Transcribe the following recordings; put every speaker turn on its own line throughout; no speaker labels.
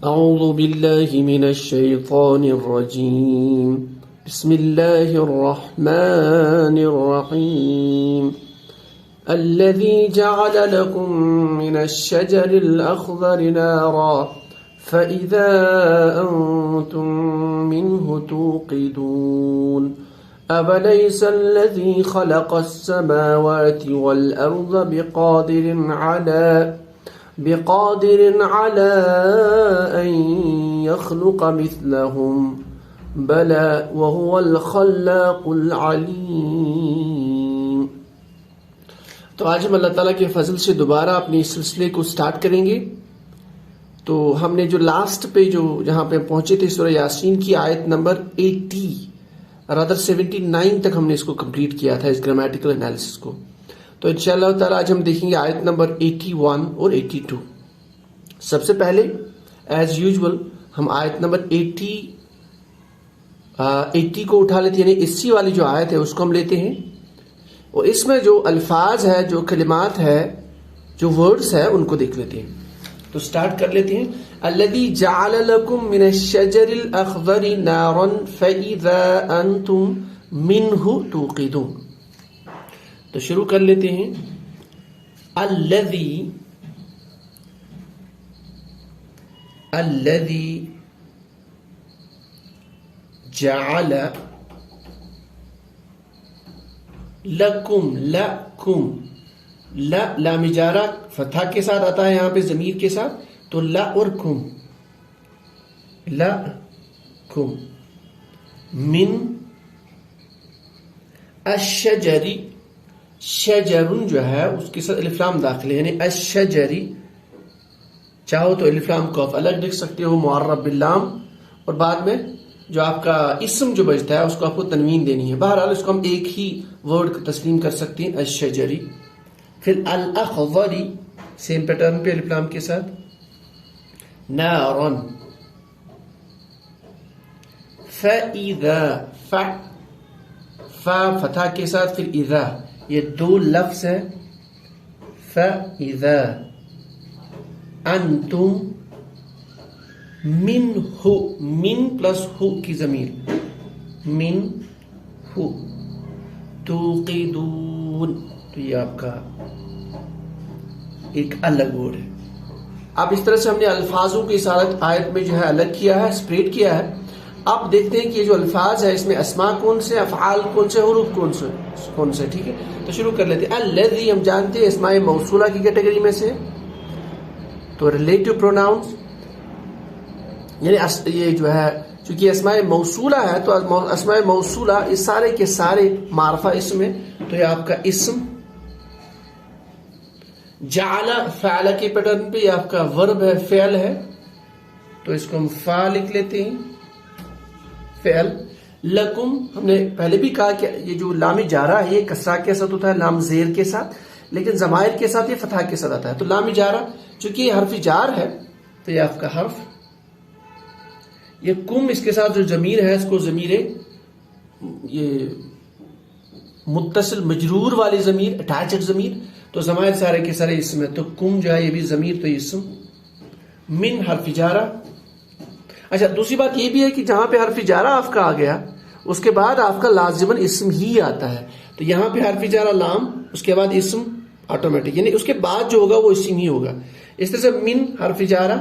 أعوذ بالله من الشيطان الرجيم بسم الله الرحمن الرحيم الذي جعل لكم من الشجر الأخضر نارا فإذا أنتم منه توقدون أوليس الذي خلق السماوات والأرض بقادر على أن يخلق مثلهم بلى وهو الخلاق العليم. تو آج ہم اللہ تعالیٰ کے فضل سے دوبارہ اپنے اس سلسلے کو سٹارٹ کریں گے. تو ہم نے جو لاسٹ پہ جہاں پہ پہنچے تھے سورہ یاسین کی آیت نمبر 79 تک ہم نے اس کو کمپلیٹ کیا تھا، اس گرامیٹیکل انالیسس کو. تو انشاءاللہ تعالیٰ آج ہم دیکھیں گے آیت نمبر 81 اور 82. سب سے پہلے ایز یوزول ہم آیت نمبر 80 کو اٹھا لیتے ہیں، یعنی 80 والی جو آیت ہے اس کو ہم لیتے ہیں، اور اس میں جو الفاظ ہے، جو کلمات ہے، جو ورڈز ہے، ان کو دیکھ لیتے ہیں. تو سٹارٹ کر لیتے ہیں. الذی جعل لکم من الشجر الاخضر نارا فاذا انتم منہ توقدون. تو شروع کر لیتے ہیں. الذی جعل لکم لام جارہ فتح کے ساتھ آتا ہے یہاں پہ ضمیر کے ساتھ، تو لا اور کم من الشجری، شجرن جو ہے اس کے ساتھ الف لام داخل ہے، یعنی الشجری. چاہو تو الف لام کو آپ الگ لکھ سکتے ہو معرب باللام، اور بعد میں جو آپ کا اسم جو بچتا ہے اس کو آپ کو تنوین دینی ہے. بہرحال اس کو ہم ایک ہی ورڈ تسلیم کر سکتے ہیں، الشجری. پھر الاخضری سیم پیٹرن پہ الف لام کے ساتھ. نارن فاذا فا فتح کے ساتھ، پھر اذا، یہ دو لفظ ہے. فاذا انتم من پلس ہو کی ضمیر، من ہو توقدون، تو یہ آپ کا ایک الگ ورڈ ہے. اب اس طرح سے ہم نے الفاظوں کی اس آیت میں جو ہے الگ کیا ہے، سپریٹ کیا ہے. اب دیکھتے ہیں کہ یہ جو الفاظ ہے اس میں اسماء کون سے، افعال کون سے، حروف کون سے. ٹھیک ہے، تو شروع کر لیتے ہیں. الذی ہم جانتے ہیں اسماء موصولہ کی کیٹیگری میں سے، تو ریلیٹو پروناؤنس، یعنی یہ جو ہے چونکہ اسماء موصولہ ہے تو اسماء موصولہ اس سارے کے سارے معرفہ اسم ہے، تو یہ آپ کا اسم. جعل فعل کے پیٹرن پہ یہ آپ کا ورب ہے، فعل ہے، تو اس کو ہم فا لکھ لیتے ہیں، فعل. لکم ہم نے پہلے بھی کہا کہ یہ جو لام جارہ ہے یہ کسرہ کے ساتھ ہوتا ہے، لام زیر کے ساتھ، لیکن ضمائر کے ساتھ یہ فتح کے ساتھ آتا ہے. تو لام جارہ چونکہ یہ حرف جار ہے تو یہ آپ کا حرف. یہ کم اس کے ساتھ جو ضمیر ہے اس کو ضمیر یہ متصل مجرور والی ضمیر، اٹیچڈ ضمیر، تو ضمائر سارے کے سارے اسم ہے. تو کم جو ہے یہ بھی ضمیر، تو یہ اسم. من حرف جارہ. اچھا دوسری بات یہ بھی ہے کہ جہاں پہ حرف جارہ آپ کا آ گیا اس کے بعد آپ کا لازماً اسم ہی آتا ہے. تو یہاں پہ حرف جارہ لام، اس کے بعد اسم آٹومیٹک، یعنی اس کے بعد جو ہوگا وہ اسم ہی ہوگا. اس طرح سے من حرف جارہ،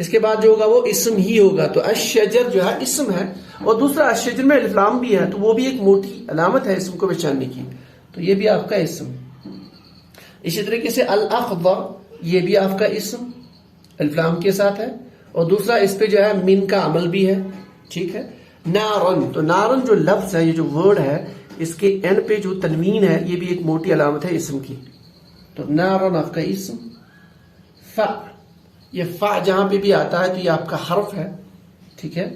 اس کے بعد جو ہوگا وہ اسم ہی ہوگا. تو الشجر جو ہے اسم ہے، اور دوسرا الشجر میں الف لام بھی ہے، تو وہ بھی ایک موٹی علامت ہے اسم کو پہچاننے کی، تو یہ بھی آپ کا اسم. اسی طریقے سے الاخضر یہ بھی آپ کا اسم الف لام کے ساتھ ہے، اور دوسرا اس پہ جو ہے من کا عمل بھی ہے. ٹھیک ہے. نارن، تو نارن جو لفظ ہے، یہ جو ورڈ ہے، اس کے اینڈ پہ جو تنوین ہے یہ بھی ایک موٹی علامت ہے اسم کی. تو نارن آپ کا اسم. فا، یہ فا جہاں پہ بھی آتا ہے تو یہ آپ کا حرف ہے. ٹھیک ہے،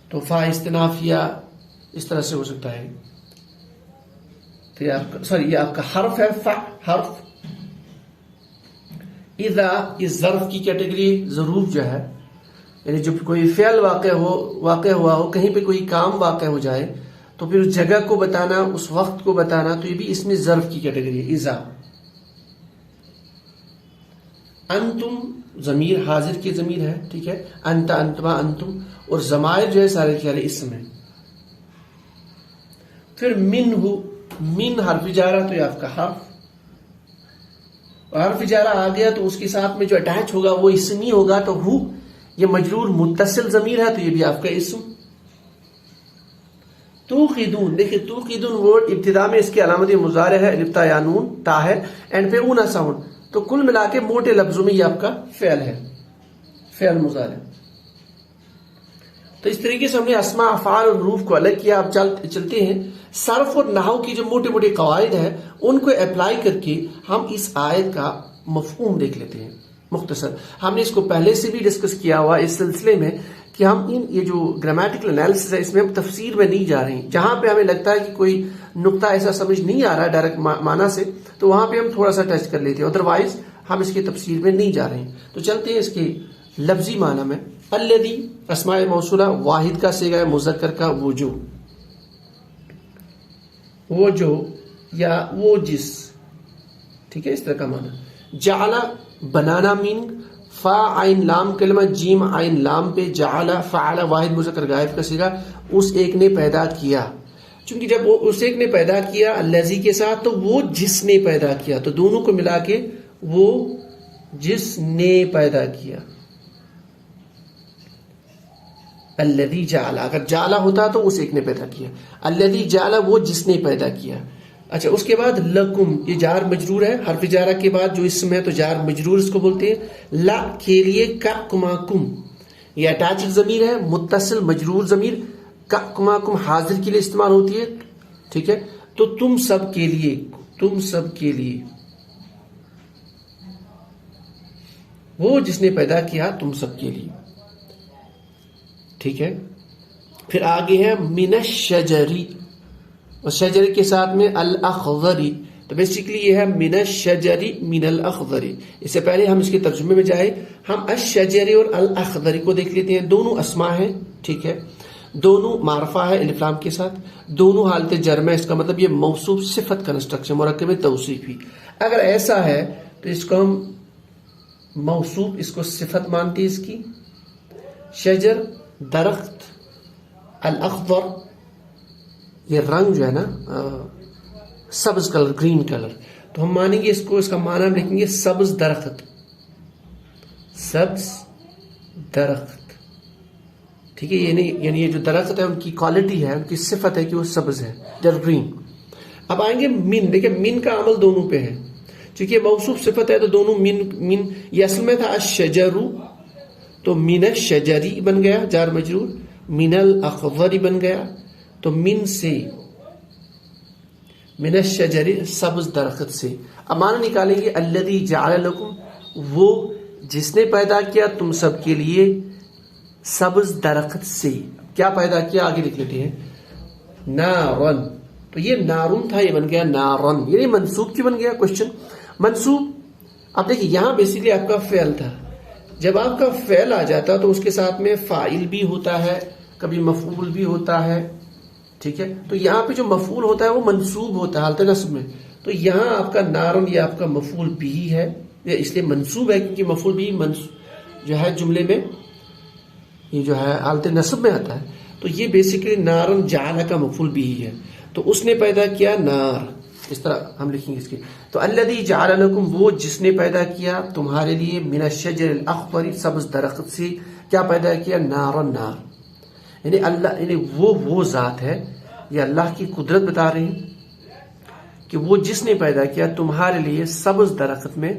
تو فا استناف یا اس طرح سے ہو سکتا ہے، تو یہ آپ کا یہ آپ کا حرف ہے، فا حرف. اذا اس ظرف کی کیٹیگری ظروف جو ہے، یعنی جب کوئی فعل واقع ہوا ہو، کہیں پہ کوئی کام واقع ہو جائے تو پھر اس جگہ کو بتانا، اس وقت کو بتانا، تو یہ بھی اس میں ظرف کی کیٹیگری ہے. اذا. انتم ضمیر حاضر کی ضمیر ہے، ٹھیک ہے، انت انتما انتم، اور ضمائر جو ہے سارے کے سارے اسم ہیں. پھر من حرف جارہ، تو یہ آپ کا حرف، اور حرف جارہ آ گیا تو اس کے ساتھ میں جو اٹیچ ہوگا وہ اسم ہی ہوگا، تو ہو یہ مجرور متصل ضمیر ہے تو یہ بھی آپ کا اسم. توقدون، دیکھیں توقدون ورڈ ابتدا میں اس کی علامت مضارع ہے، الف تا یا نون تا ہے، اینڈ پہ اونا ساؤنڈ، تو کل ملا کے موٹے لفظوں میں یہ آپ کا فعل ہے، فعل مضارع. تو اس طریقے سے ہم نے اسماء افعال اور حروف کو الگ کیا. اب چلتے ہیں صرف اور نحو کی جو موٹے موٹے قواعد ہیں ان کو اپلائی کر کے ہم اس آیت کا مفہوم دیکھ لیتے ہیں. مختصر ہم نے اس کو پہلے سے بھی ڈسکس کیا ہوا اس سلسلے میں کہ ہم یہ جو گرامیٹیکل انالیسس ہے اس میں ہم تفسیر میں نہیں جا رہے ہیں. جہاں پہ ہمیں لگتا ہے کہ کوئی نقطہ ایسا سمجھ نہیں آ رہا ہے ڈائریکٹ معنی سے تو وہاں پہ ہم تھوڑا سا ٹچ کر لیتے ہیں، ادروائز ہم اس کی تفسیر میں نہیں جا رہے ہیں. تو چلتے ہیں اس کے لفظی معنی میں. الذی اسماء موصولہ واحد کا صیغہ ہے، مذکر کا وہ جو یا وہ جس، ٹھیک ہے، اس طرح کا معنی. جعل بنانا میننگ، فا عین لام کلمہ، جیم عین لام پہ، جعل فعل واحد مذکر غائب کا صیغہ، اس ایک نے پیدا کیا. چونکہ جب وہ اس ایک نے پیدا کیا الذی کے ساتھ تو وہ جس نے پیدا کیا، تو دونوں کو ملا کے وہ جس نے پیدا کیا. الذی جعل، اگر جعل ہوتا تو اس ایک نے پیدا کیا، الذی جعل وہ جس نے پیدا کیا. اچھا اس کے بعد لکم، یہ جار مجرور ہے، حرف جارہ کے بعد جو اسم ہے تو جار مجرور اس کو بولتے ہیں. لا کے لیے کا کما کم، یہ اٹیچ ضمیر ہے، متصل مجرور ضمیر، کا کما کم حاضر کے لیے استعمال ہوتی ہے، ٹھیک ہے. تو تم سب کے لیے، تم سب کے لیے، وہ جس نے پیدا کیا تم سب کے لیے، ٹھیک ہے. پھر آگے ہے من الشجری، اور شجر کے ساتھ میں الاخضری، تو بیسیکلی یہ ہے من الشجری من الاخضری. اس سے پہلے ہم اس کے ترجمے میں جائیں، ہم الشجری اور الاخضری کو دیکھ لیتے ہیں. دونوں اسماء ہیں، ٹھیک ہے، دونوں معرفہ ہے الف لام کے ساتھ، دونوں حالت جرم ہے. اس کا مطلب یہ موصوف صفت کنسٹرکشن، مرکب توصیفی. اگر ایسا ہے تو اس کو ہم موصوف، اس کو صفت مانتے ہیں اس کی. شجر درخت، الاخضر یہ رنگ جو ہے نا سبز کلر، گرین کلر، تو ہم مانیں گے اس کو، اس کا معنی ہم لکھیں گے سبز درخت، سبز درخت، ٹھیک ہے. یعنی یہ جو درخت ہے ان کی کوالٹی ہے، ان کی صفت ہے کہ وہ سبز ہے، ڈر گرین. اب آئیں گے من، دیکھیں من کا عمل دونوں پہ ہے، چونکہ موصوف صفت ہے تو دونوں من یہ اصل میں تھا الشجرو، تو من الشجری بن گیا جار مجرور، من الاخضری بن گیا، تو من سے، من الشجری سبز درخت سے. اب معنی نکالیں گے الذی جعل لکم، وہ جس نے پیدا کیا تم سب کے لیے سبز درخت سے. کیا پیدا کیا آگے لکھ لیتے ہیں، نارن، تو یہ نارن تھا، یہ بن گیا نارن. یہ منصوب کیوں بن گیا؟ کوشچن منصوب. اب دیکھیں یہاں بیسیکلی آپ کا فعل تھا، جب آپ کا فعل آ جاتا تو اس کے ساتھ میں فاعل بھی ہوتا ہے، کبھی مفعول بھی ہوتا ہے، ٹھیک ہے. تو یہاں پہ جو مفعول ہوتا ہے وہ منصوب ہوتا ہے حالت نصب میں. تو یہاں آپ کا نارن یہ آپ کا مفعول بھی ہے، یہ اس لیے منصوب ہے کیونکہ مفعول بھی جو ہے جملے میں یہ جو ہے حالت نصب میں آتا ہے. تو یہ بیسیکلی نارن جعل کا مفعول بھی ہے، تو اس نے پیدا کیا نار، اس طرح ہم لکھیں گے اس کی. تو الذی جعل لکم، وہ جس نے پیدا کیا تمہارے لیے، من الشجر الاخضر سبز درخت سے، کیا پیدا کیا؟ نارن، نار. یعنی اللہ، یعنی وہ ذات ہے، یہ اللہ کی قدرت بتا رہے ہیں کہ وہ جس نے پیدا کیا تمہارے لیے سبز درخت میں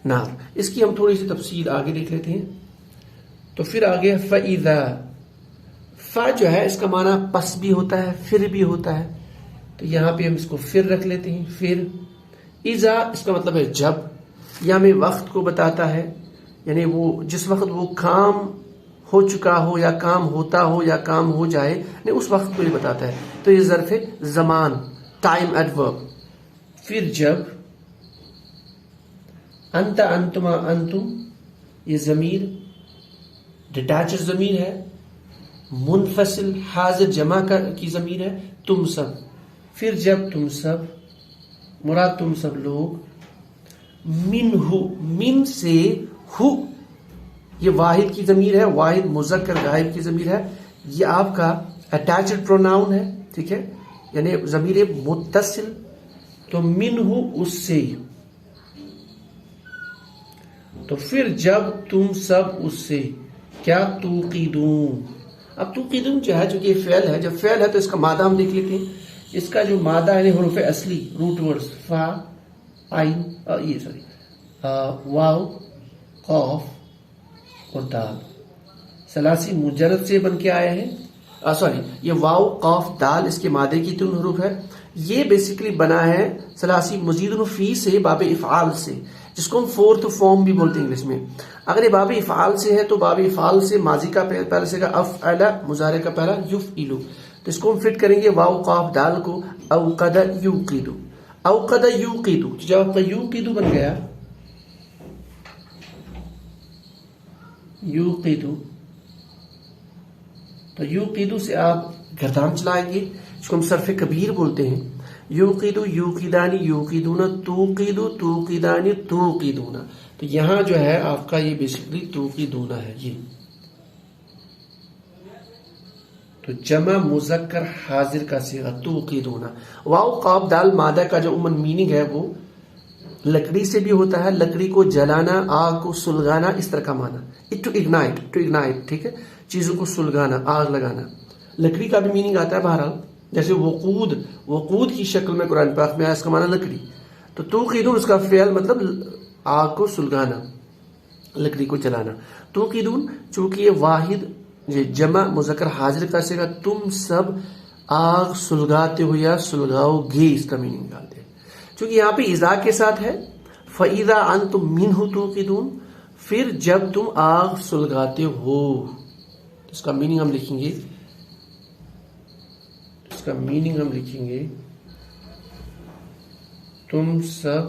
نار. اس کی ہم تھوڑی سی تفصیل آگے دیکھ لیتے ہیں. تو پھر آگے فَإِذَا، فا جو ہے اس کا معنی پس بھی ہوتا ہے، پھر بھی ہوتا ہے، تو یہاں پہ ہم اس کو پھر رکھ لیتے ہیں. پھر اذا اس کا مطلب ہے جب، یہ ہمیں وقت کو بتاتا ہے، یعنی وہ جس وقت وہ کام ہو چکا ہو یا کام ہوتا ہو یا کام ہو جائے، نہیں اس وقت کو یہ بتاتا ہے. تو یہ ظرف زمان، ٹائم ایڈورب. پھر جب انت انتما انتم، یہ ضمیر ڈیٹیچڈ ضمیر ہے، منفصل حاضر جمع کی ضمیر ہے، تم سب. پھر جب تم سب، مراد تم سب لوگ، من سے ہو یہ واحد کی ضمیر ہے، واحد مذکر غائب کی ضمیر ہے، یہ آپ کا اٹیچڈ پروناؤن ہے، ٹھیک ہے، یعنی ضمیر متصل، تو منہ اس سے، تو پھر جب تم سب اس سے کیا توقیدون. اب توقیدون جو ہے چونکہ یہ فعل ہے، جب فعل ہے تو اس کا مادہ ہم دیکھ لیتے ہیں. اس کا جو مادہ ہے حروف اصلی روٹ ورڈز فا عین یہ سوری واو قاف اور دال ثلاثی مجرد سے بن کے آئے ہیں. سوری یہ واو قاف دال اس کے مادے کی 3 حروف ہے. یہ بیسیکلی بنا ہے ثلاثی مزید فی سے باب افعال سے، جس کو ہم فورتھ فارم بھی بولتے ہیں انگلش میں. اگر یہ باب افعال سے ہے تو باب افعال سے ماضی کا پہلے سے افعل، مضارع کا پہلا یفعلو، تو اس کو ہم فٹ کریں گے واو قاف دال کو اوقد یوقد. اوقد یوقد جب آپ کا یوقد بن گیا یوقد، تو یوقد سے آپ گردان چلائیں گے، اس کو ہم صرف کبیر بولتے ہیں. یوقد یوقدانی یوقدون توقید توقیدانی توقیدون، تو یہاں جو ہے آپ کا یہ بیسیکلی توقیدون ہے. یہ تو جمع مذکر حاضر کا صیغہ توقیدون. واو قاف دال مادہ کا جو عموماً میننگ ہے وہ لکڑی سے بھی ہوتا ہے، لکڑی کو جلانا، آگ کو سلگانا، اس طرح کا معنی. ٹو اگنائٹ، ٹھیک ہے، چیزوں کو سلگانا، آگ لگانا. لکڑی کا بھی میننگ آتا ہے بہرحال، جیسے وقود کی شکل میں قرآن پاک میں آیا، اس کا معنی لکڑی. تو توقیدون اس کا فعل مطلب آگ کو سلگانا، لکڑی کو جلانا. توقیدون چونکہ یہ واحد جمع مذکر حاضر کا صیغہ، تم سب آگ سلگاتے ہو یا سلگاؤ گے، اس کا میننگ ڈالتے ہیں. چونکہ یہاں پہ اذا کے ساتھ ہے فَإِذَا أَنْتُمْ مِنْهُ تُوقِدُونَ، پھر جب تم آگ سلگاتے ہو. اس کا میننگ ہم لکھیں گے، تم سب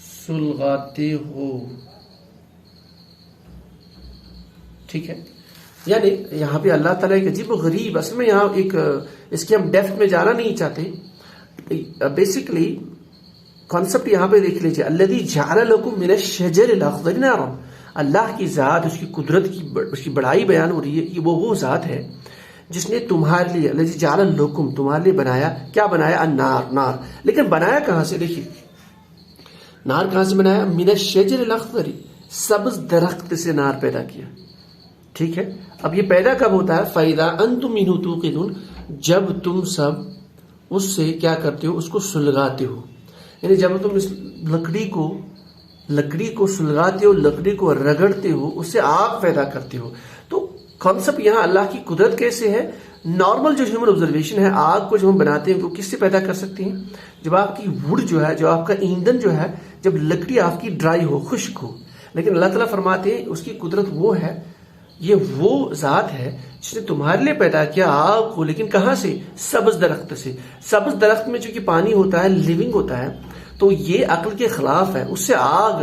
سلگاتے ہو، ٹھیک ہے. یعنی یہاں پہ اللہ تعالیٰ ایک عجیب و غریب، اصل میں یہاں ایک اس کے ہم ڈیپتھ میں جانا نہیں چاہتے. بیسیکلی کانسیپٹ یہاں پہ دیکھ لیجیے، الذی جعل لکم من الشجر الاخضر نارا. اللہ کی ذات، اس کی قدرت کی، اس کی بڑائی بیان ہو رہی ہے. یہ وہ ذات ہے جس نے تمہارے لیے، الذی جعل لکم، تمہارے لیے بنایا. کیا بنایا؟ النار، نار. لیکن بنایا کہاں سے؟ دیکھیے نار کہاں سے بنایا؟ من الشجر الاخضر، سبز درخت سے نار پیدا کیا، ٹھیک ہے. اب یہ پیدا کب ہوتا ہے؟ فَإِذَا أَنْتُمْ مِنْهُ تُوقِدُونَ، جب تم سب اس سے کیا کرتے ہو؟ اس کو سلگاتے ہو. یعنی جب تم اس لکڑی کو سلگاتے ہو، لکڑی کو رگڑتے ہو، اس سے آگ پیدا کرتے ہو. تو کانسیپٹ یہاں اللہ کی قدرت کیسے ہے؟ نارمل جو ہیومن آبزرویشن ہے، آگ کو جب ہم بناتے ہیں وہ کس سے پیدا کر سکتے ہیں؟ جب آپ کی وڈ جو ہے، جو آپ کا ایندھن جو ہے، جب لکڑی آپ کی ڈرائی ہو، خشک ہو. لیکن اللہ تعالیٰ فرماتے ہیں اس کی قدرت وہ ہے، یہ وہ ذات ہے جس نے تمہارے لیے پیدا کیا آگ کو. لیکن کہاں سے؟ سبز درخت سے. سبز درخت میں چونکہ پانی ہوتا ہے، لیونگ ہوتا ہے، تو یہ عقل کے خلاف ہے. اس سے آگ،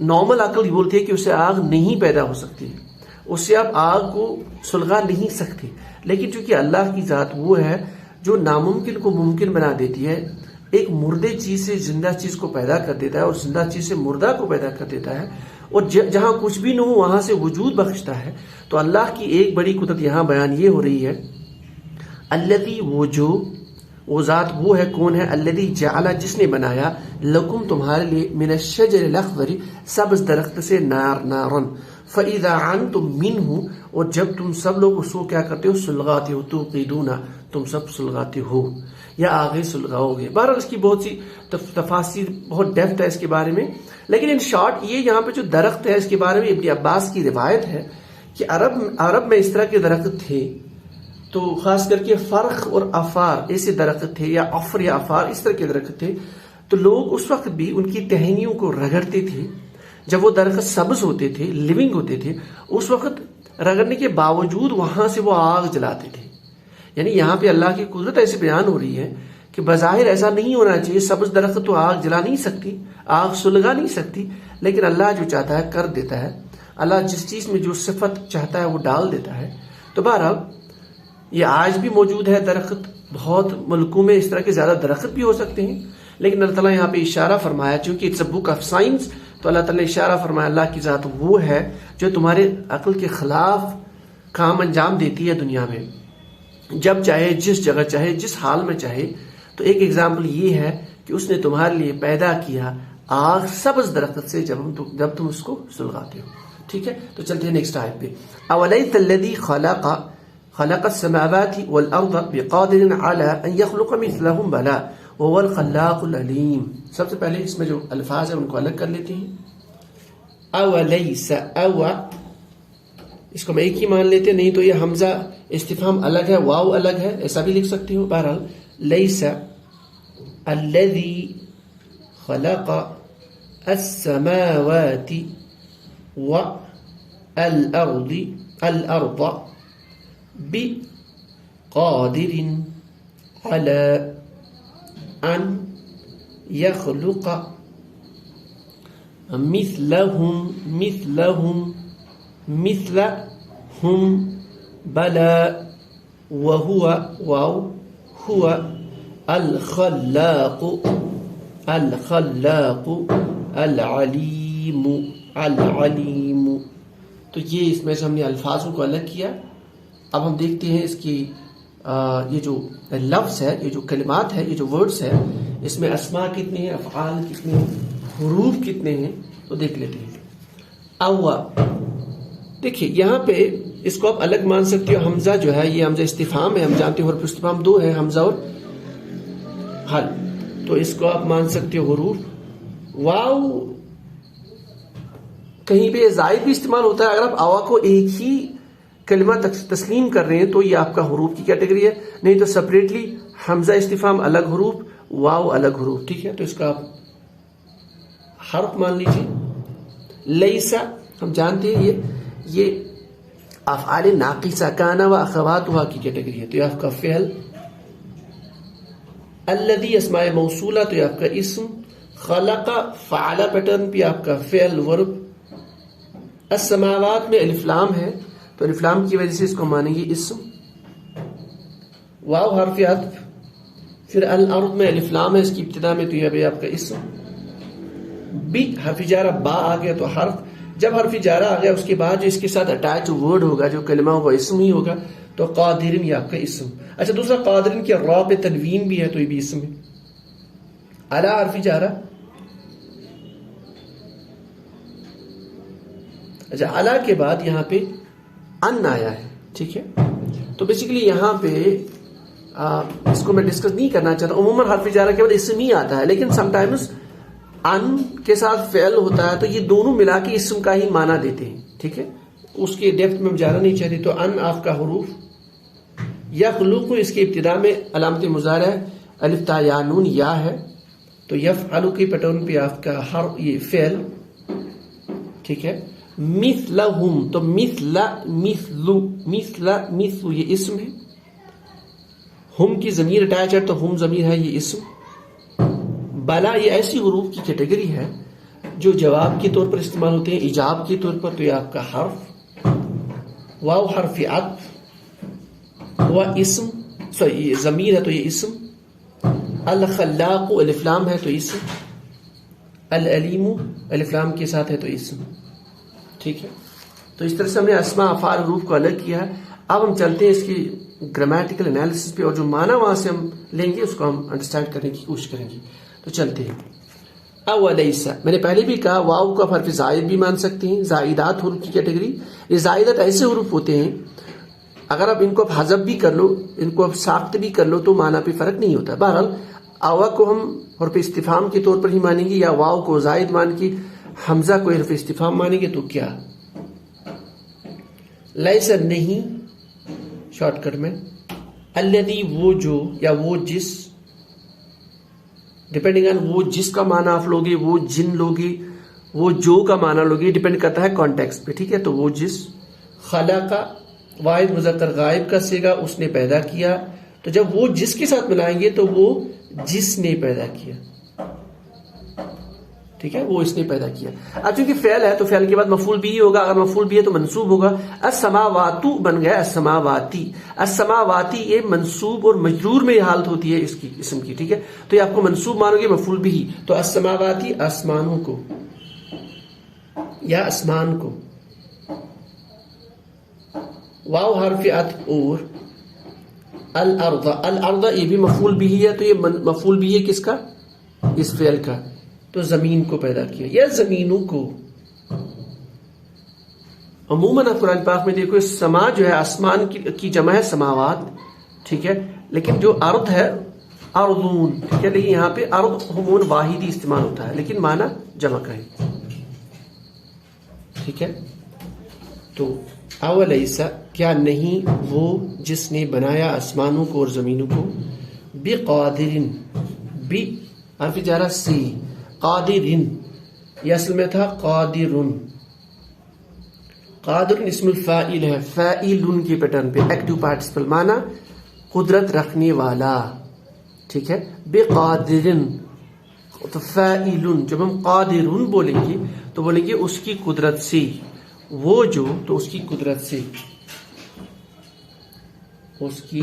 نارمل عقل یہ بولتی ہے کہ اس سے آگ نہیں پیدا ہو سکتی، اس سے آپ آگ کو سلگا نہیں سکتے. لیکن چونکہ اللہ کی ذات وہ ہے جو ناممکن کو ممکن بنا دیتی ہے، ایک مردے چیز سے زندہ چیز کو پیدا کر دیتا ہے اور زندہ چیز سے مردہ کو پیدا کر دیتا ہے، اور جہاں کچھ بھی نہ ہو وہاں سے وجود بخشتا ہے. تو اللہ کی ایک بڑی قدرت یہاں بیان یہ ہو رہی ہے، الذی، وہ ذات وہ ہے، کون ہے؟ الذی جعل، جس نے بنایا، لکم تمہارے لیے، من الشجر الاخضر، سبز درخت سے، نارن. فَإِذَا أَنْتُمْ مِنْهُ، اور جب تم سب لوگ اس کو کیا کرتے ہو؟ سلگاتے ہو. توقیدون، تم سب سلگاتے ہو یا آگے سلگاؤ گے. بہرحال اس کی بہت سی تفاصیر، بہت ڈیپتھ ہے اس کے بارے میں. لیکن ان شارٹ یہ یہاں پہ جو درخت ہے اس کے بارے میں ابن عباس کی روایت ہے کہ عرب میں اس طرح کے درخت تھے، تو خاص کر کے فرخ اور افار ایسے درخت تھے، یا افر یا افار اس طرح کے درخت تھے. تو لوگ اس وقت بھی ان کی ٹہنیوں کو رگڑتے تھے. جب وہ درخت سبز ہوتے تھے، لیونگ ہوتے تھے، اس وقت رگڑنے کے باوجود وہاں سے وہ آگ جلاتے تھے. یعنی یہاں پہ اللہ کی قدرت ایسے بیان ہو رہی ہے کہ بظاہر ایسا نہیں ہونا چاہیے. سبز درخت تو آگ جلا نہیں سکتی، آگ سلگا نہیں سکتی، لیکن اللہ جو چاہتا ہے کر دیتا ہے. اللہ جس چیز میں جو صفت چاہتا ہے وہ ڈال دیتا ہے. تو بہرحال یہ آج بھی موجود ہے درخت. بہت ملکوں میں اس طرح کے زیادہ درخت بھی ہو سکتے ہیں، لیکن اللہ تعالیٰ یہاں پہ اشارہ فرمایا چونکہ it's a book of science, تو اللہ تعالیٰ نے اشارہ فرمایا اللہ کی ذات وہ ہے جو تمہارے عقل کے خلاف کام انجام دیتی ہے دنیا میں، جب چاہے، جس جگہ چاہے، جس حال میں چاہے۔ تو ایک ایگزامپل یہ ہے کہ اس نے تمہارے لیے پیدا کیا آگ سبز درخت سے جب تم اس کو سلگاتے ہو، ٹھیک ہے۔ تو چلتے ہیں نیکسٹ آیت پہ۔ اولیس الذی خلق السماوات والارض بقادر علی ان یخلق مثلهم بلا وهو الخلاق العلیم۔ سب سے پہلے اس میں جو الفاظ ہیں ان کو الگ کر لیتے ہیں۔ اولیس، او اس کو میں ایک ہی مان لیتے ہیں، نہیں تو یہ حمزہ استفہام الگ ہے، واو الگ ہے، ایسا بھی لکھ سکتی ہوں۔ بہرحال لیس الذی خلق السماوات والارض بقادر على ان يخلق مثلهم بلا وهو الخلاق العلیم۔ تو یہ اس میں سے ہم نے الفاظوں کو الگ کیا۔ اب ہم دیکھتے ہیں اس کی یہ جو لفظ ہے، یہ جو کلمات ہے، یہ جو ورڈز ہے، اس میں اسماء کتنے ہیں، افعال کتنے ہیں، حروف کتنے ہیں، تو دیکھ لیتے ہیں۔ اوا، دیکھیے یہاں پہ اس کو آپ الگ مان سکتے ہو۔ حمزہ جو ہے یہ حمزہ استفہام ہے، ہم جانتے ہیں حروف استفہام دو ہے، حمزہ اور حل، تو اس کو آپ مان سکتے ہو حروف۔ واو کہیں پہ زائد بھی استعمال ہوتا ہے، اگر آپ اوا کو ایک ہی کلمہ تسلیم کر رہے ہیں تو یہ آپ کا حروف کی کیٹیگری ہے، نہیں تو سپریٹلی حمزہ استفہام الگ حروف، واو الگ حروف، ٹھیک ہے۔ تو اس کا آپ حرف مان لیجیے۔ لیسا ہم جانتے ہیں یہ افعال ناقصہ کانا و اخواتها کی کیٹیگری ہے، تو یہ آپ کا فعل۔ الذی اسماء موصولہ، تو یہ آپ کا اسم۔ خلق فعل پیٹرن پہ آپ کا فعل ورب۔ السماوات میں الف لام ہے، تو الف لام کی وجہ سے اس کو مانیں گے اسم۔ واو حرف عطف، پھر الارض میں الف لام ہے اس کی ابتدا میں، تو یہ بھی آپ کا اسم۔ بی حرف جارہ با آ گیا تو حرف، جب حرف جارہ آ گیا اس کے بعد جو اس کے ساتھ اٹیچ ورڈ ہوگا، جو کلمہ ہوگا اسم ہی ہوگا، تو قادرن یہ آپ کا اسم۔ اچھا دوسرا قادرن کی را پہ تنوین بھی ہے، تو یہ بھی اسم ہے۔ علی حرف جارہ، اچھا علی کے بعد یہاں پہ ان آیا ہے، ٹھیک ہے۔ تو بیسیکلی یہاں پہ اس کو میں ڈسکس نہیں کرنا چاہتا، عموماً حرف جارہ کے بعد اسم ہی آتا ہے، لیکن سم ٹائمز ان کے ساتھ فعل ہوتا ہے، تو یہ دونوں ملا کے اسم کا ہی معنی دیتے ہیں، ٹھیک ہے۔ اس کے ڈیپتھ میں جانا نہیں چاہتی، تو ان آپ کا حروف۔ یخلق اس کی ابتدا میں علامت مضارع الف تا یا نون یا ہے، تو یفعل کی پیٹرن پہ آپ کا حرف یہ فعل، ٹھیک ہے۔ مثلہم، تو مثل یہ اسم ہے۔ ہم کی ضمیر اٹیچ ہے، تو ہم ضمیر ہے، یہ اسم۔ بلا یہ ایسی حروف کی کیٹیگری ہے جو جواب کے طور پر استعمال ہوتے ہیں، ایجاب کے طور پر، تو یہ آپ کا حرف۔ واو حرف عطف، و اسم، یہ ضمیر ہے تو یہ اسم۔ الخلاق الف لام ہے تو اسم۔ العلیم الف لام کے ساتھ ہے تو اسم، ٹھیک ہے۔ تو اس طرح سے ہم نے اسماء افعال حروف کو الگ کیا ہے۔ اب ہم چلتے ہیں اس کی گرامیٹیکل انالیسس پہ، اور جو معنی وہاں سے ہم لیں گے اس کو ہم انڈرسٹینڈ کرنے کی کوشش کریں گے۔ تو چلتے ہیں۔ اولیس، میں نے پہلے بھی کہا واو کو حرف زائد بھی مان سکتے ہیں، زائدات حروف کی کیٹیگری۔ یہ زائدات ایسے حروف ہوتے ہیں اگر آپ ان کو حذف بھی کر لو، ان کو آپ ساخت بھی کر لو، تو معنی پہ فرق نہیں ہوتا۔ بہرحال اوا کو ہم حرف استفہام کے طور پر ہی مانیں گے، یا واو کو زائد مان کے حمزہ کو حرف استفہام مانیں گے، تو کیا لیس نہیں شارٹ کٹ میں، الذی وہ جو، یا وہ جس، ڈپینڈنگ آن وہ جس کا معنی آپ لوگے، وہ جن لوگے، وہ جو کا معنی لوگے، ڈپینڈ کرتا ہے کانٹیکسٹ پہ، ٹھیک ہے۔ تو وہ جس، خلق واحد مذکر غائب کا صیغہ، اس نے پیدا کیا، تو جب وہ جس کے ساتھ ملائیں گے تو وہ جس نے پیدا کیا، ٹھیک ہے، وہ اس نے پیدا کیا۔ اب چونکہ فعل ہے تو فعل کے بعد مفعول بھی ہوگا، اگر مفعول بھی ہے تو منصوب ہوگا۔ السماوات بن گیا السماواتی، السماواتی یہ منصوب اور مجرور میں یہ حالت ہوتی ہے اس کی اسم کی، ٹھیک ہے۔ تو یہ آپ کو منصوب مانو گے مفعول بھی، تو السماواتی آسمانوں کو، یا آسمان کو، واو حرف عطف اور الارض، الارض یہ بھی مفعول بھی ہے، تو یہ مفعول بھی ہے کس کا؟ اس فعل کا، تو زمین کو پیدا کیا یا زمینوں کو۔ عموماً قرآن پاک میں دیکھو سما جو ہے آسمان کی جمع ہے سماوات، ٹھیک ہے، لیکن جو ارض ہے ارضون، ٹھیک ہے، لیکن یہاں پہ ارض ہمون واحدی استعمال ہوتا ہے لیکن معنی جمع کا ہے، ٹھیک ہے۔ تو اولیسا کیا نہیں وہ جس نے بنایا آسمانوں کو اور زمینوں کو، بقادرن، بی حرف جارہ سی، قادرن یہ اصل میں تھا قادرن، قادر اسم الفاعل ہے، فاعل کی پیٹرن پہ ایکٹیو پارٹیسپل، معنی قدرت رکھنے والا، ٹھیک ہے، بقادرن تو فاعل، جب ہم قادرن بولیں گے تو بولیں گے اس کی قدرت سے، وہ جو، تو اس کی قدرت سے، اس کی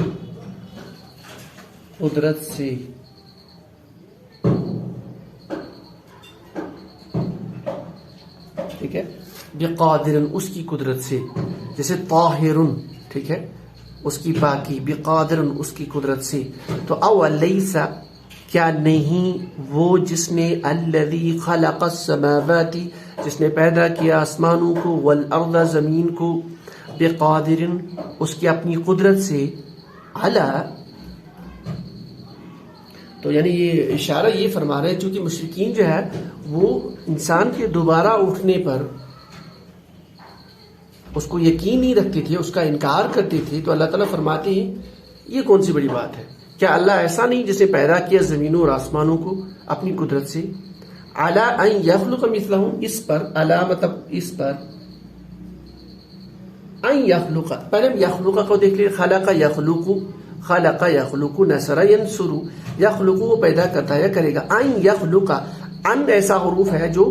قدرت سے، ٹھیک ہے، بقادرن اس کی قدرت سے، جیسے طاہرن، ٹھیک ہے، اس کی پاکی، بقادرن اس کی قدرت سے۔ تو اولیسا کیا نہیں وہ جس نے الذی خلق السماوات جس نے پیدا کیا آسمانوں کو، والارض زمین کو، بقادرن اس کی اپنی قدرت سے، علی، تو یعنی یہ اشارہ یہ فرما رہے ہیں چونکہ مشرکین جو ہے وہ انسان کے دوبارہ اٹھنے پر اس کو یقین نہیں رکھتے تھے، اس کا انکار کرتے تھے، تو اللہ تعالیٰ فرماتے ہیں یہ کون سی بڑی بات ہے، کیا اللہ ایسا نہیں جسے پیدا کیا زمینوں اور آسمانوں کو اپنی قدرت سے، علی ان یخلق مثلہم، اس پر، علی مطلب اس پر، ان یخلق، پہلے ہم یخلق کو دیکھ لیں، خلق یخلق، خلق یخلق، نصر ینصر، یخلق وہ پیدا کرتا ہے یا کرے گا، ان یخلق، ان ایسا حروف ہے جو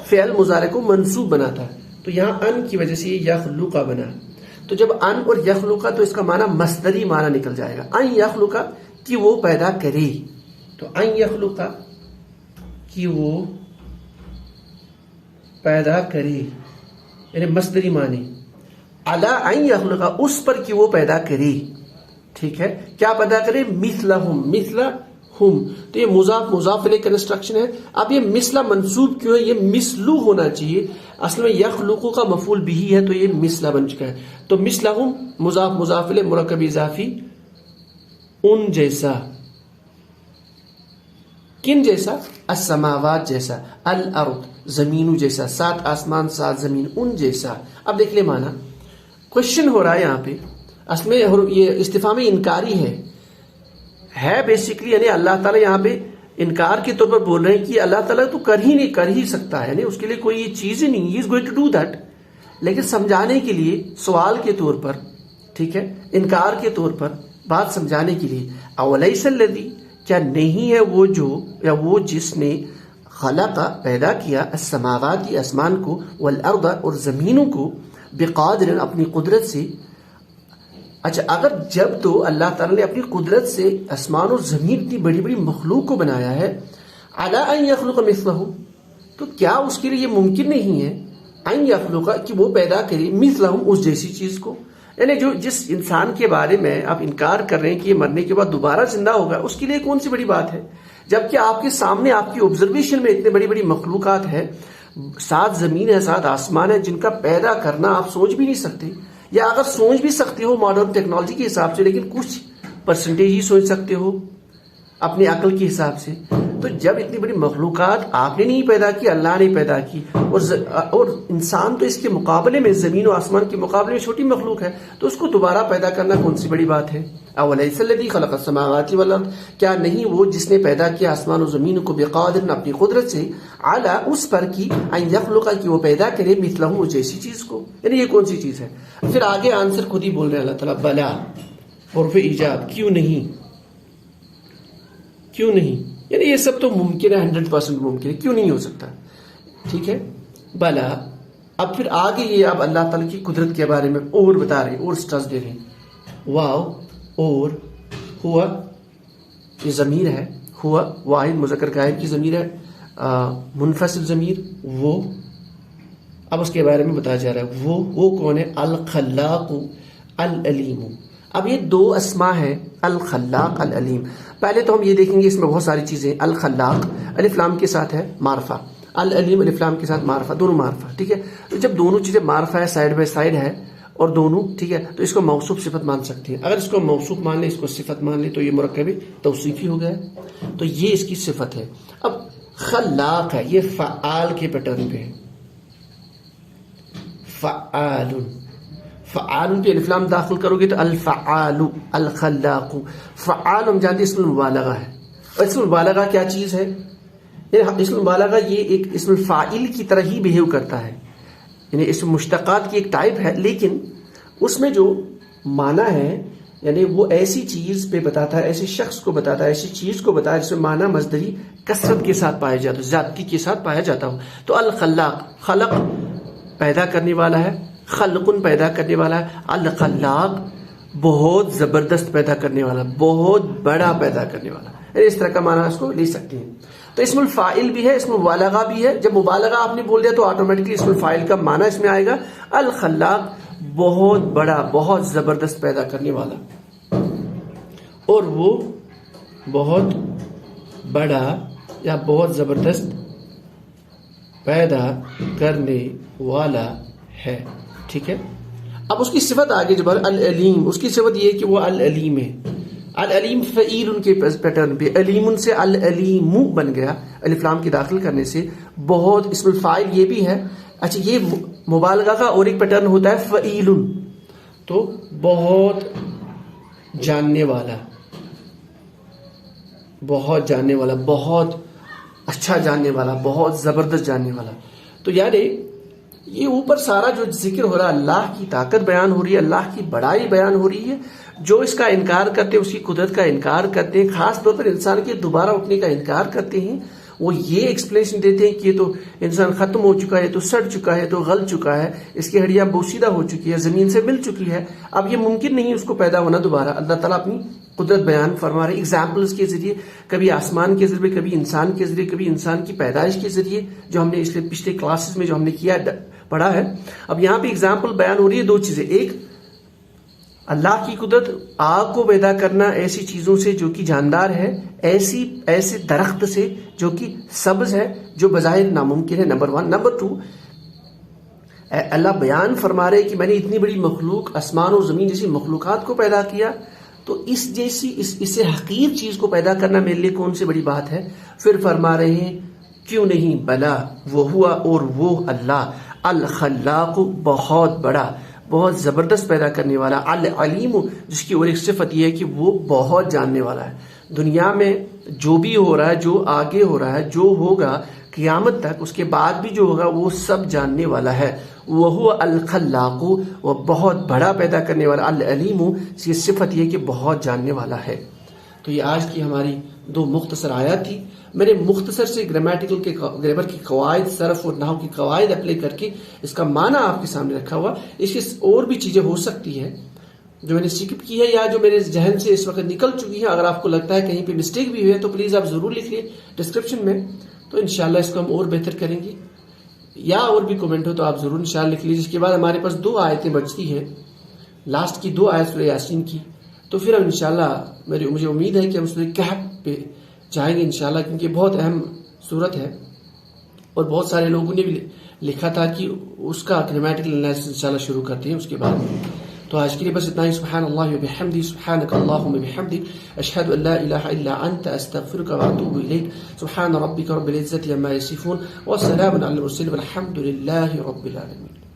فعل مضارع کو منصوب بناتا ہے، تو یہاں ان کی وجہ سے یہ یخلق بنا، تو جب ان اور یخلق تو اس کا معنی مصدری معنی نکل جائے گا، ان یخلق کہ وہ پیدا کرے، تو ان یخلق کہ وہ پیدا کرے یعنی مصدری معنی، علی ان یخلق اس پر کہ وہ پیدا کرے، ٹھیک ہے، کیا پیدا کرے، مثلہم، مثلہم، تو یہ مضاف مضاف الیہ کنسٹرکشن ہے۔ اب یہ مثلہ منصوب کیوں ہے، یہ مثلو ہونا چاہیے، اصل میں یخلق کا مفعول بھی ہے تو یہ مثلہ بن چکا ہے، تو مثلہم مضاف مضاف الیہ مرکب اضافی، ان جیسا، کن جیسا، السماوات جیسا، الارض زمینوں جیسا، سات آسمان سات زمین، ان جیسا۔ اب دیکھ لیں معنی، کوشچن ہو رہا ہے یہاں پہ، اصل میں یہ استفہام انکاری ہے بیسیکلی، یعنی اللہ تعالیٰ یہاں پہ انکار کے طور پر بول رہے ہیں کہ اللہ تعالیٰ تو کر ہی سکتا ہے، یعنی اس کے لیے کوئی یہ چیز ہی نہیں، he is going to do that, لیکن سمجھانے کے لیے، سوال کے طور پر، ٹھیک ہے، انکار کے طور پر، بات سمجھانے کے لیے، اولیس الذی کیا نہیں ہے وہ جو، یا وہ جس نے، خلق پیدا کیا، السماوات آسمان کو، والارض اور زمینوں کو، بقادر اپنی قدرت سے۔ اچھا، اگر جب تو اللہ تعالیٰ نے اپنی قدرت سے آسمان اور زمین اتنی بڑی بڑی مخلوق کو بنایا ہے، علی ان یخلق مثلہم، تو کیا اس کے لیے یہ ممکن نہیں ہے ان یخلق کہ وہ پیدا کرے مثلہم اس جیسی چیز کو، یعنی جو جس انسان کے بارے میں آپ انکار کر رہے ہیں کہ یہ مرنے کے بعد دوبارہ زندہ ہوگا، اس کے لیے کون سی بڑی بات ہے، جبکہ آپ کے سامنے آپ کی آبزرویشن میں اتنے بڑی بڑی مخلوقات ہیں، 7 زمین ہے، 7 آسمان ہے، جن کا پیدا کرنا آپ سوچ بھی نہیں سکتے، یا اگر سوچ بھی سکتے ہو ماڈرن ٹیکنالوجی کے حساب سے، لیکن کچھ پرسنٹیج ہی سوچ سکتے ہو اپنی عقل کے حساب سے۔ تو جب اتنی بڑی مخلوقات آپ نے نہیں پیدا کی، اللہ نے پیدا کی، اور انسان تو اس کے مقابلے میں، زمین و آسمان کے مقابلے میں چھوٹی مخلوق ہے، تو اس کو دوبارہ پیدا کرنا کون سی بڑی بات ہے۔ اولیس الذی خلق السماوات والارض کیا نہیں وہ جس نے پیدا کیا آسمان و زمین کو، بقادر اپنی قدرت سے، اعلی اس پر کی، ان یخلق کہ وہ پیدا کرے، مثلہم جیسی چیز کو، یعنی یہ کون سی چیز ہے۔ پھر آگے آنسر خود ہی بول رہے ہیں اللہ تعالیٰ، بلا حرف ایجاب، کیوں نہیں، کیوں نہیں، یعنی یہ سب تو ممکن ہے، 100% ممکن ہے، کیوں نہیں ہو سکتا، ٹھیک ہے، بلا۔ اب پھر آگے یہ اب اللہ تعالیٰ کی قدرت کے بارے میں اور بتا رہے ہیں، اور سٹرس دے رہے ہیں، واو اور ہوا، یہ ضمیر ہے، ہوا واحد مذکر غائب کی ضمیر ہے، منفصل ضمیر وہ، اب اس کے بارے میں بتایا جا رہا ہے وہ کون ہے؟ الخلاق العلیم. اب یہ دو اسما ہیں، الخلاق العلیم. پہلے تو ہم یہ دیکھیں گے اس میں بہت ساری چیزیں. الخلاق الف لام کے ساتھ ہے معرفہ، العلیم الف لام کے ساتھ معرفہ، دونوں معرفہ. ٹھیک ہے، تو جب دونوں چیزیں معرفہ ہے، سائڈ بائی سائڈ ہے اور دونوں ٹھیک ہے، تو اس کو موصوف صفت مان سکتے ہیں. اگر اس کو موصوف مان لیں، اس کو صفت مان لیں، تو یہ مرکب توصیفی ہو گیا. تو یہ اس کی صفت ہے. اب خلاق ہے، یہ فعال کے پیٹرن پہ ہے. فعال، فعال پہ الف لام داخل کرو گے تو الفعال، الخلاق. فعال ہم جانتے ہیں اسم المبالغہ ہے. اور اسم المبالغہ کیا چیز ہے؟ اسم المبالغہ یہ ایک اسم الفاعل کی طرح ہی بیہیو کرتا ہے، یعنی اسم مشتقات کی ایک ٹائپ ہے، لیکن اس میں جو معنی ہے یعنی وہ ایسی چیز پہ بتاتا ہے، ایسے شخص کو بتاتا ہے، ایسی چیز کو بتاتا ہے جس میں معنی مصدری کثرت کے ساتھ پایا جاتا ہے، زیادتی کے ساتھ پایا جاتا ہو. تو الخلاق، خلق پیدا کرنے والا ہے، خلقن پیدا کرنے والا ہے. الخلاق بہت زبردست پیدا کرنے والا، بہت بڑا پیدا کرنے والا. اس طرح کا معنی اس کو لے سکتے ہیں. تو اسم الفاعل بھی ہے، اسم مبالغہ بھی ہے. جب مبالغہ آپ نے بول دیا تو آٹومیٹکلی اسم الفاعل کا معنی اس میں آئے گا الخلاق، بہت بڑا، بہت زبردست پیدا کرنے والا. اور وہ بہت بڑا یا بہت زبردست پیدا کرنے والا ہے. ٹھیک ہے، اب اس کی صفت آگے جب العلیم، اس کی صفت یہ ہے کہ وہ العلیم ہے. العلیم فعیل ان کے پیٹرن پہ، علیم سے العلیم بن گیا الف لام کی داخل کرنے سے. بہت اسم الفاعل یہ بھی ہے. اچھا، یہ مبالغہ کا اور ایک پیٹرن ہوتا ہے فعیل، تو بہت جاننے والا، بہت جاننے والا، بہت اچھا جاننے والا، بہت زبردست جاننے والا. تو یعنی یہ اوپر سارا جو ذکر ہو رہا ہے، اللہ کی طاقت بیان ہو رہی ہے، اللہ کی بڑائی بیان ہو رہی ہے. جو اس کا انکار کرتے ہیں، اس کی قدرت کا انکار کرتے ہیں، خاص طور پر انسان کے دوبارہ اٹھنے کا انکار کرتے ہیں، وہ یہ ایکسپلینیشن دیتے ہیں کہ یہ تو انسان ختم ہو چکا ہے، تو سڑ چکا ہے، تو گل چکا ہے، اس کی ہڈیاں بوسیدہ ہو چکی ہے، زمین سے مل چکی ہے، اب یہ ممکن نہیں اس کو پیدا ہونا دوبارہ. اللہ تعالیٰ اپنی قدرت بیان فرما رہے ایگزامپلس کے ذریعے، کبھی آسمان کے ذریعے، کبھی انسان کے ذریعے، کبھی انسان کی پیدائش کے ذریعے، جو ہم نے اس لیے پچھلے کلاسز میں جو ہم نے کیا پڑھا ہے. اب یہاں پہ ایگزامپل بیان ہو رہی ہے دو چیزیں. ایک اللہ کی قدرت، آگ کو پیدا کرنا ایسی چیزوں سے جو کہ جاندار ہے، ایسے درخت سے جو کہ سبز ہے، جو بظاہر ناممکن ہے. نمبر 1. نمبر 2، اللہ بیان فرما رہے کہ میں نے اتنی بڑی مخلوق، آسمان اور زمین جیسی مخلوقات کو پیدا کیا، تو اس جیسی اس سے حقیر چیز کو پیدا کرنا میرے لیے کون سی بڑی بات ہے. پھر فرما رہے ہیں کیوں نہیں، بلا وہ ہوا، اور وہ اللہ الخلاق، بہت بڑا، بہت زبردست پیدا کرنے والا. العلیم، جس کی اور ایک صفت یہ ہے کہ وہ بہت جاننے والا ہے. دنیا میں جو بھی ہو رہا ہے، جو آگے ہو رہا ہے، جو ہوگا قیامت تک، اس کے بعد بھی جو ہوگا، وہ سب جاننے والا ہے. وہ الخلاق، وہ بہت بڑا پیدا کرنے والا. العلیم، اس کی صفت یہ کہ بہت جاننے والا ہے. تو یہ آج کی ہماری دو مختصر آیات تھی. میں نے مختصر سے گرامر کی قواعد، صرف اور نحو کی قواعد اپلائی کر کے اس کا معنی آپ کے سامنے رکھا ہوا. اس کی اور بھی چیزیں ہو سکتی ہیں جو میں نے سکپ کی ہے یا جو میرے ذہن سے اس وقت نکل چکی ہے. اگر آپ کو لگتا ہے کہیں پہ مسٹیک بھی ہوئی ہے تو پلیز آپ ضرور لکھ لیں ڈسکرپشن میں، تو انشاءاللہ اس کو ہم اور بہتر کریں گے. یا اور بھی کومنٹ ہو تو آپ ضرور انشاءاللہ لکھ لیجیے. اس کے بعد ہمارے پاس 2 آیتیں بچتی ہیں، لاسٹ کی 2 آیت سورہ یاسین کی. تو پھر ہم انشاءاللہ مجھے امید ہے کہ ہم سورہ کہف پہ جائیں گے انشاءاللہ، کیونکہ بہت اہم صورت ہے اور بہت سارے لوگوں نے بھی لکھا تھا کہ اس کا گرامیٹیکل انالیسس انشاءاللہ شروع کرتے ہیں اس کے بعد. تو آج کے لیے بس اتنا ہی. سبحان اللہ و بحمدہ، سبحانک اللہم و بحمدک، اشہد ان لا الہ الا انت، استغفرک و اتوب الیک. سبحان ربک رب العزة عما یصفون، وسلام علی المرسلین، والحمد للہ رب العالمین.